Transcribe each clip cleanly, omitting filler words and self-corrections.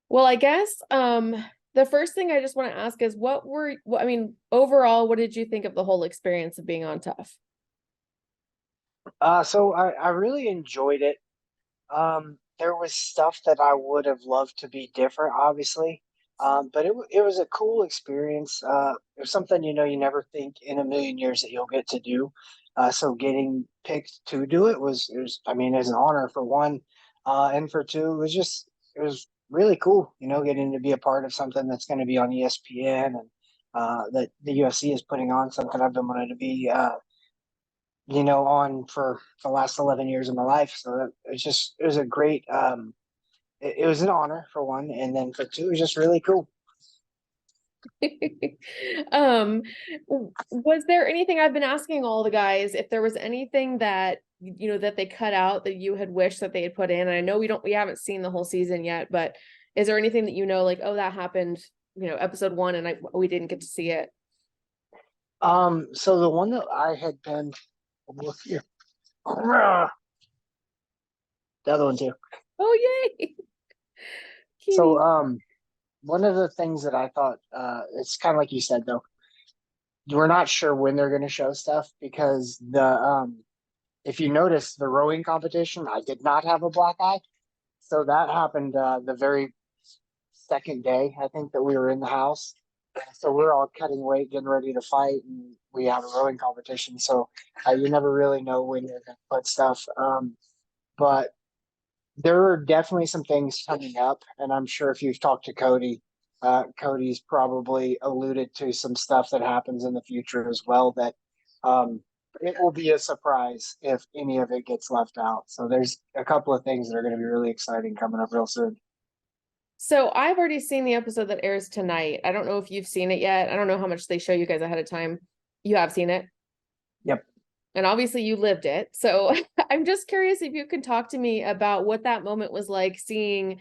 Well, I guess the first thing I just want to ask is I mean, overall, what did you think of the whole experience of being on TUF? So I really enjoyed it. There was stuff that I would have loved to be different, obviously. But it was a cool experience. It was something, you never think in a million years that you'll get to do. So getting picked to do it was, I mean, it's an honor for one. And for two, it was really cool, getting to be a part of something that's going to be on ESPN and that the UFC is putting on something I've been wanting to be on for the last 11 years of my life. So it was a great, it was an honor for one. And then for two, it was just really cool. Um, was there anything I've been asking all the guys if there was anything that that they cut out that you had wished that they had put in? And I know we haven't seen the whole season yet, but is there anything that like, oh, that happened, episode one and we didn't get to see it? So the one that I had been, look here, the other one too. Oh, yay. So, Kitty. one of the things that I thought, it's kind of like you said though, we're not sure when they're going to show stuff because if you notice the rowing competition, I did not have a black eye. So that happened the very second day, I think, that we were in the house. So we're all cutting weight, getting ready to fight, and we have a rowing competition. So you never really know when you're going to put stuff. But there are definitely some things coming up, and I'm sure if you've talked to Cody, Cody's probably alluded to some stuff that happens in the future as well. That it will be a surprise if any of it gets left out. So there's a couple of things that are going to be really exciting coming up real soon. So I've already seen the episode that airs tonight. I don't know if you've seen it yet. I don't know how much they show you guys ahead of time. You have seen it, Yep. and obviously you lived it. So I'm just curious if you could talk to me about what that moment was like seeing,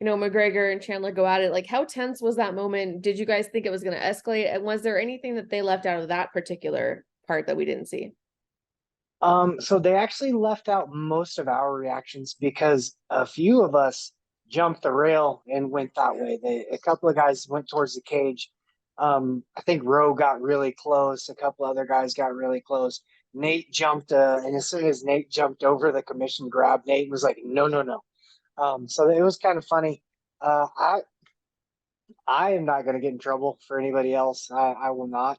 McGregor and Chandler go at it. Like, how tense was that moment? Did you guys think it was going to escalate? And was there anything that they left out of that particular part that we didn't see? So they actually left out most of our reactions because a few of us jumped the rail and went that way. A couple of guys went towards the cage. I think Rowe got really close. A couple other guys got really close. Nate jumped, and as soon as Nate jumped over the commission grab, Nate was like, "No, no, no." So it was kind of funny. I am not going to get in trouble for anybody else. I will not.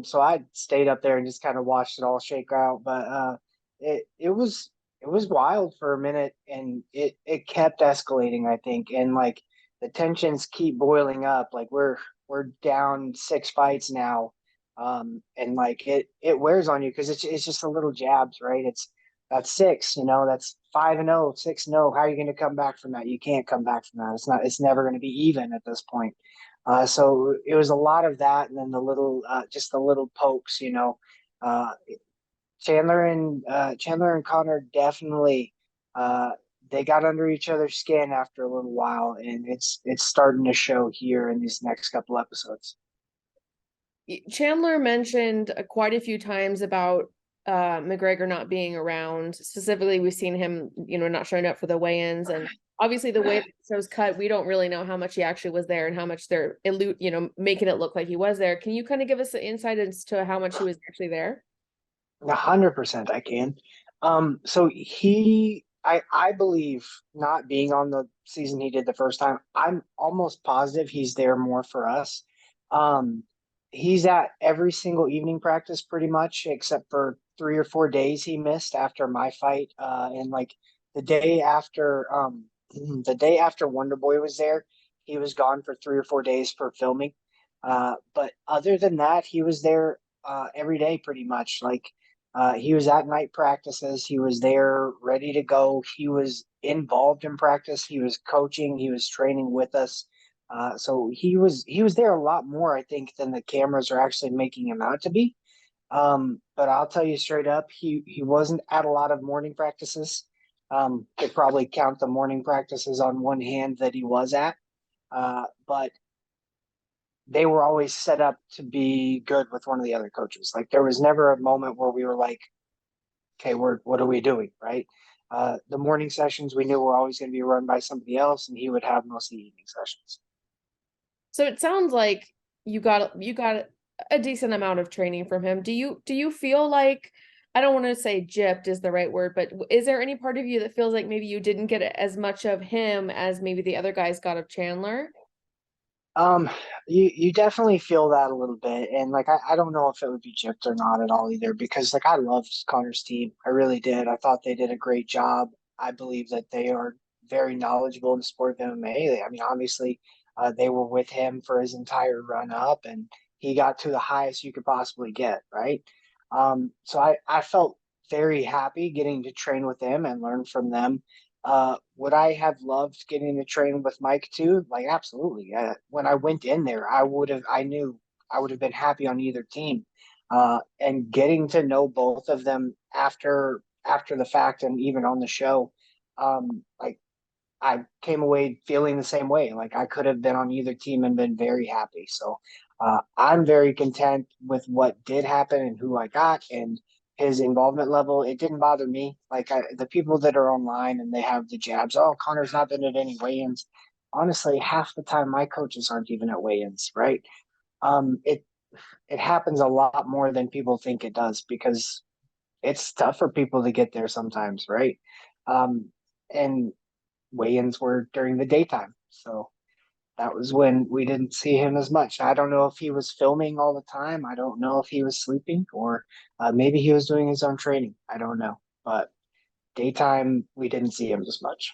So I stayed up there and just kind of watched it all shake out. But it was wild for a minute, and it kept escalating. I think, and like the tensions keep boiling up. Like we're down 6 fights now, and like it wears on you because it's just a little jabs, right? That's six, that's 5-0, 6-0. How are you going to come back from that? You can't come back from that. It's never going to be even at this point. So it was a lot of that, and then just the little pokes, Uh, Chandler and Connor definitely, uh, they got under each other's skin after a little while, and it's starting to show here in these next couple episodes. Chandler mentioned quite a few times about McGregor not being around. Specifically, we've seen him, not showing up for the weigh-ins, and obviously the way the show's cut, we don't really know how much he actually was there and how much they're making it look like he was there. Can you kind of give us an insight as to how much he was actually there? 100% I can. So I believe not being on the season he did the first time, I'm almost positive he's there more for us. Um, he's at every single evening practice pretty much, except for 3 or 4 days he missed after my fight. And like the day after, the day after Wonder Boy was there, he was gone for 3 or 4 days for filming. But other than that, he was there every day pretty much. Like he was at night practices. He was there ready to go. He was involved in practice. He was coaching. He was training with us. So he was there a lot more, I think, than the cameras are actually making him out to be. But I'll tell you straight up, he wasn't at a lot of morning practices. Could probably count the morning practices on one hand that he was at. But they were always set up to be good with one of the other coaches. Like there was never a moment where we were like, okay, what are we doing, right? The morning sessions we knew were always going to be run by somebody else, and he would have most of the evening sessions. So it sounds like you got a decent amount of training from him. Do you feel like, I don't want to say gypped is the right word, but is there any part of you that feels like maybe you didn't get as much of him as maybe the other guys got of Chandler? Um, you definitely feel that a little bit, and like I don't know if it would be gypped or not at all either, because like I loved Connor's team, I really did. I thought they did a great job. I believe that they are very knowledgeable in the sport of MMA. I mean, obviously, they were with him for his entire run up, and he got to the highest you could possibly get, right? So I felt very happy getting to train with them and learn from them. Would I have loved getting to train with Mike too? Like, absolutely. When I went in there, I knew I would have been happy on either team. And getting to know both of them after the fact and even on the show, like I came away feeling the same way. Like I could have been on either team and been very happy. So I'm very content with what did happen and who I got and his involvement level. It didn't bother me. The people that are online and they have the jabs. Oh, Connor's not been at any weigh-ins. Honestly, half the time my coaches aren't even at weigh-ins, right? It happens a lot more than people think it does because it's tough for people to get there sometimes, right? Um, and weigh-ins were during the daytime. So that was when we didn't see him as much. I don't know if he was filming all the time. I don't know if he was sleeping or maybe he was doing his own training. I don't know. But daytime, we didn't see him as much.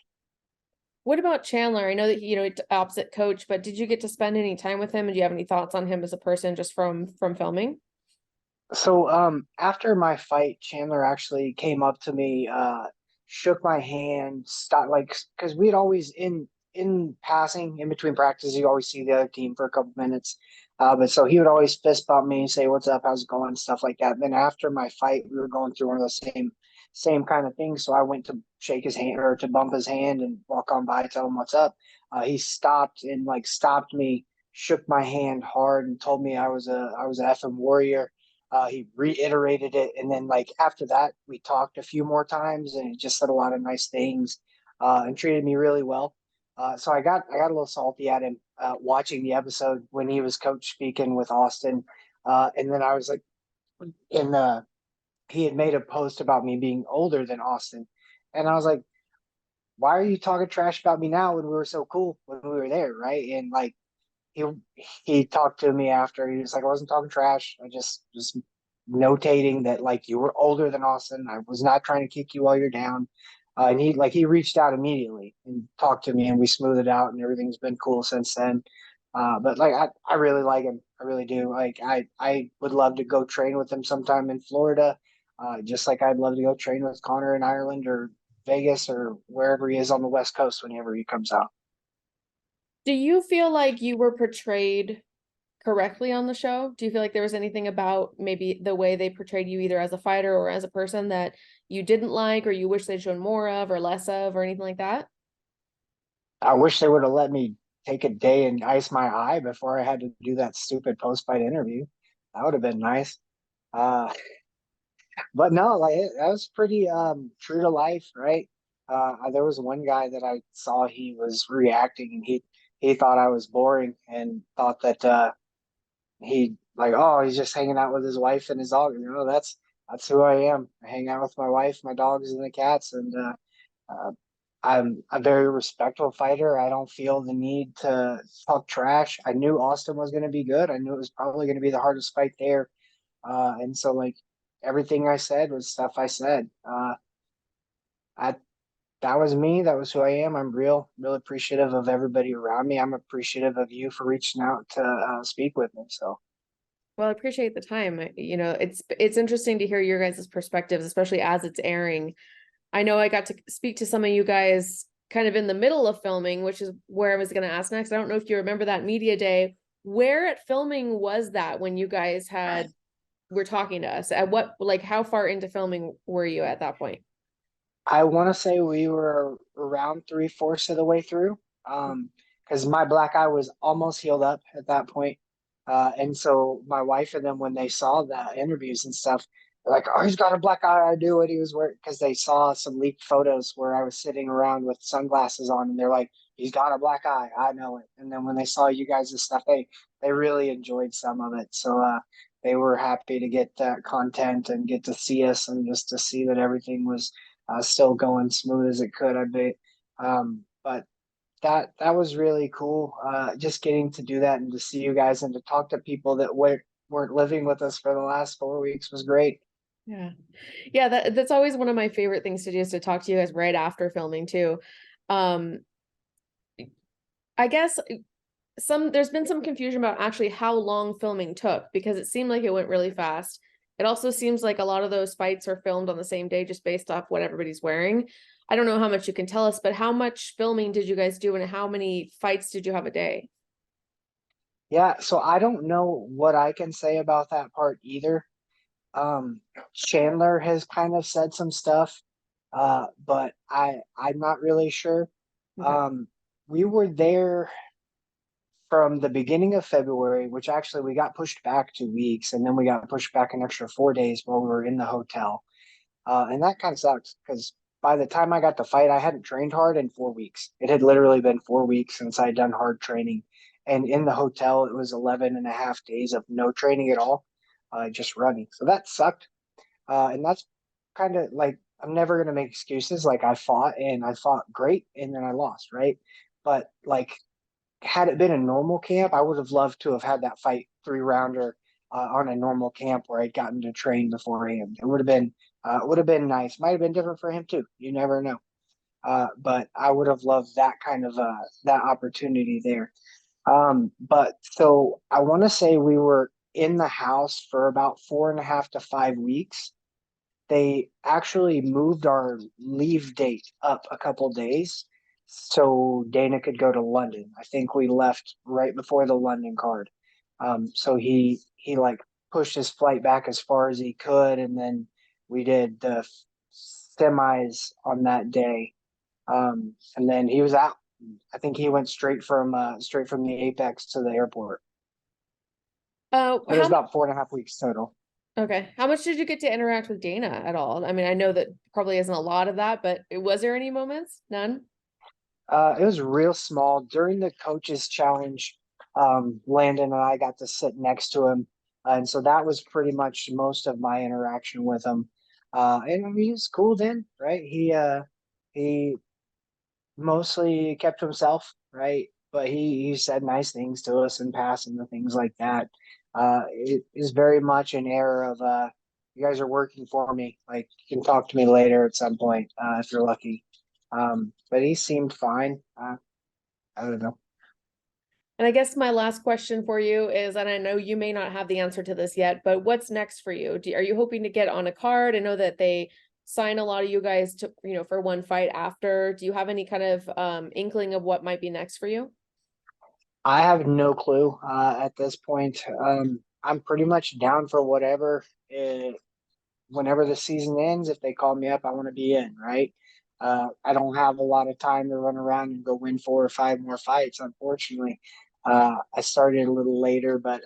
What about Chandler? I know that opposite coach, but did you get to spend any time with him? And do you have any thoughts on him as a person just from filming? So after my fight, Chandler actually came up to me, shook my hand, stopped like because we'd always in passing in between practices, you always see the other team for a couple minutes. But so he would always fist bump me and say, "What's up? How's it going?" Stuff like that. And then after my fight, we were going through one of those same kind of things. So I went to shake his hand or to bump his hand and walk on by, tell him what's up. He stopped and like stopped me, shook my hand hard, and told me I was an effing warrior. He reiterated it, and then like after that, we talked a few more times, and he just said a lot of nice things and treated me really well. So I got a little salty at him watching the episode when he was coach speaking with Austin, and then I was like, and he had made a post about me being older than Austin, and I was like, why are you talking trash about me now when we were so cool when we were there, right? And like he he talked to me after. He was like, I wasn't talking trash. I just was notating that like you were older than Austin. I was not trying to kick you while you're down. And he reached out immediately and talked to me, and we smoothed it out, and everything's been cool since then. But like I really like him. I really do. Like I would love to go train with him sometime in Florida. Just like I'd love to go train with Connor in Ireland or Vegas or wherever he is on the West Coast whenever he comes out. Do you feel like you were portrayed correctly on the show? Do you feel like there was anything about maybe the way they portrayed you either as a fighter or as a person that you didn't like or you wish they'd shown more of or less of or anything like that? I wish they would have let me take a day and ice my eye before I had to do that stupid post fight interview. That would have been nice. Uh, but no, that was pretty true to life, right? There was one guy that I saw he was reacting and he thought I was boring and thought that he like, oh, he's just hanging out with his wife and his dog. You know, that's who I am. I hang out with my wife, my dogs, and the cats, and uh, I'm a very respectful fighter. I don't feel the need to talk trash. I knew Austin was going to be good. I knew it was probably going to be the hardest fight there. And so, like, everything I said was stuff I said. I That was me. That was who I am. I'm real appreciative of everybody around me. I'm appreciative of you for reaching out to speak with me. So Well, I appreciate the time. It's interesting to hear your guys' perspectives, especially as it's airing. I know I got to speak to some of you guys kind of in the middle of filming, which is where I was going to ask next. I don't know if you remember that media day. Where at filming was that when you guys were talking to us? At what, like, how far into filming were you at that point? I want to say we were around 3/4 of the way through. Because my black eye was almost healed up at that point. And so my wife and them, when they saw the interviews and stuff, like, oh, he's got a black eye. I knew what he was wearing because they saw some leaked photos where I was sitting around with sunglasses on, and they're like, he's got a black eye. I know it. And then when they saw you guys' stuff, they really enjoyed some of it. So they were happy to get that content and get to see us and just to see that everything was still going smooth as it could. I bet. But that was really cool. Just getting to do that and to see you guys and to talk to people that weren't living with us for the last 4 weeks was great. Yeah. Yeah, that's always one of my favorite things to do is to talk to you guys right after filming too. Um, I guess there's been some confusion about actually how long filming took because it seemed like it went really fast. It also seems like a lot of those fights are filmed on the same day just based off what everybody's wearing. I don't know how much you can tell us, but how much filming did you guys do and how many fights did you have a day? Yeah, so I don't know what I can say about that part either. Um, Chandler has kind of said some stuff, but I'm not really sure. Okay. We were there from the beginning of February, which actually we got pushed back 2 weeks, and then we got pushed back an extra 4 days while we were in the hotel. And that kind of sucks because by the time I got the fight, I hadn't trained hard in 4 weeks. It had literally been 4 weeks since I'd done hard training. And in the hotel, it was 11 and a half days of no training at all, just running. So that sucked. And that's kind of like, I'm never going to make excuses. Like I fought great and then I lost, right? But like, had it been a normal camp, I would have loved to have had that fight 3 rounder on a normal camp where I'd gotten to train beforehand. It would have been nice. Might have been different for him too. You never know. But I would have loved that kind of that opportunity there. But so I want to say we were in the house for about 4.5 to 5 weeks. They actually moved our leave date up a couple days so Dana could go to London. I think we left right before the London card. So he like pushed his flight back as far as he could, and then we did the semis on that day. And then he was out. I think he went straight from the Apex to the airport. But it was How about 4.5 weeks total. okay. How much did you get to interact with Dana at all? I mean, I know that probably isn't a lot of that, but was there any moments? None? It was real small during the coaches challenge. Landon and I got to sit next to him, and so that was pretty much most of my interaction with him. And I mean, he's cool then, right? He mostly kept to himself, right? But he said nice things to us in passing and things like that. It is very much an era of you guys are working for me. Like you can talk to me later at some point if you're lucky. But he seemed fine. I don't know. And I guess my last question for you is, and I know you may not have the answer to this yet, but what's next for you? Are you hoping to get on a card? I know that they sign a lot of you guys to, for one fight after. Do you have any kind of inkling of what might be next for you? I have no clue at this point. I'm pretty much down for whatever. Whenever the season ends, if they call me up, I want to be in, right? I don't have a lot of time to run around and go win 4 or 5 more fights, unfortunately. I started a little later, but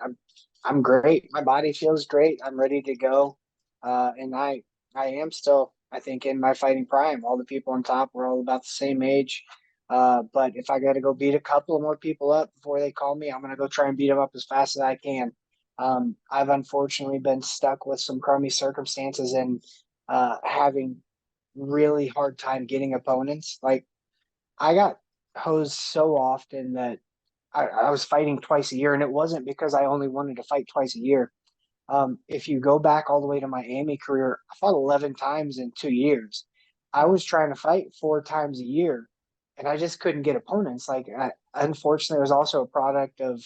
I'm great. My body feels great. I'm ready to go. And I am still, I think, in my fighting prime. All the people on top were all about the same age. But if I got to go beat a couple of more people up before they call me, I'm going to go try and beat them up as fast as I can. I've unfortunately been stuck with some crummy circumstances and having really hard time getting opponents. Like I got hosed so often that I was fighting twice a year, and it wasn't because I only wanted to fight twice a year. If you go back all the way to my Amy career, I fought 11 times in 2 years. I was trying to fight 4 times a year, and I just couldn't get opponents. Unfortunately, it was also a product of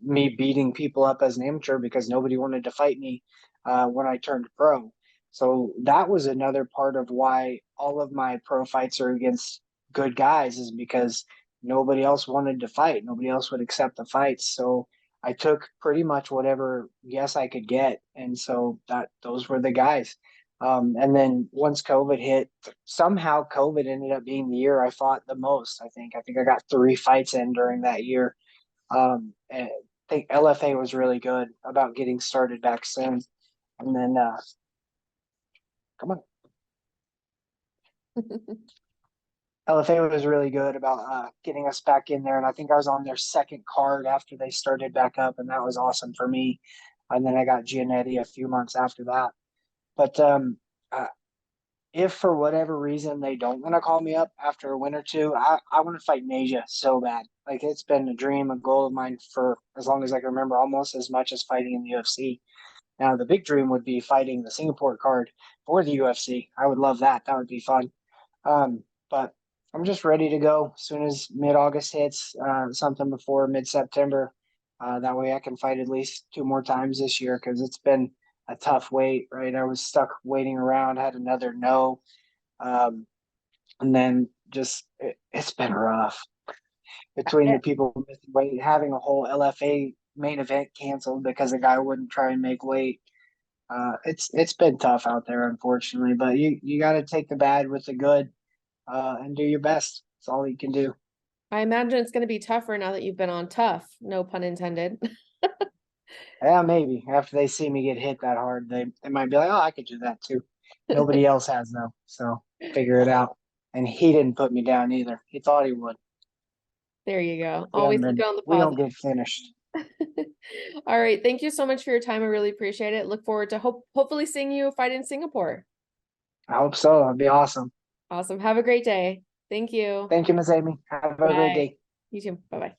me beating people up as an amateur because nobody wanted to fight me when I turned pro. So that was another part of why all of my pro fights are against good guys is because nobody else wanted to fight. Nobody else would accept the fights. So I took pretty much whatever guess I could get. And so those were the guys. And then once COVID hit, somehow COVID ended up being the year I fought the most. I think I got 3 fights in during that year. And I think LFA was really good about getting started back soon. And then, come on. LFA was really good about getting us back in there, and I think I was on their second card after they started back up, and that was awesome for me. And then I got Giannetti a few months after that. But uh, if for whatever reason they don't want to call me up after a win or two, I want to fight Nasia so bad. Like it's been a dream, a goal of mine for as long as I can remember, almost as much as fighting in the UFC. Now the big dream would be fighting the Singapore card for the UFC. I would love that. That would be fun. But I'm just ready to go as soon as mid-August hits, something before mid-September. That way I can fight at least 2 more times this year because it's been a tough wait, right? I was stuck waiting around, had another no. Um, and then it's been rough between the people missing weight, having a whole LFA main event canceled because a guy wouldn't try and make weight. It's been tough out there, unfortunately, but you got to take the bad with the good and do your best. That's all you can do. I imagine it's going to be tougher now that you've been on TUF, no pun intended. Yeah, maybe after they see me get hit that hard, they might be like, "Oh, I could do that too." Nobody else has though, so figure it out. And he didn't put me down either. He thought he would. There you go. Always look on the We don't positive. get finished. All right. Thank you so much for your time. I really appreciate it. Look forward to hopefully seeing you fight in Singapore. I hope so. It'd be awesome. Awesome. Have a great day. Thank you. Thank you, Miss Amy. Have a great Bye. day. You too. Bye-bye.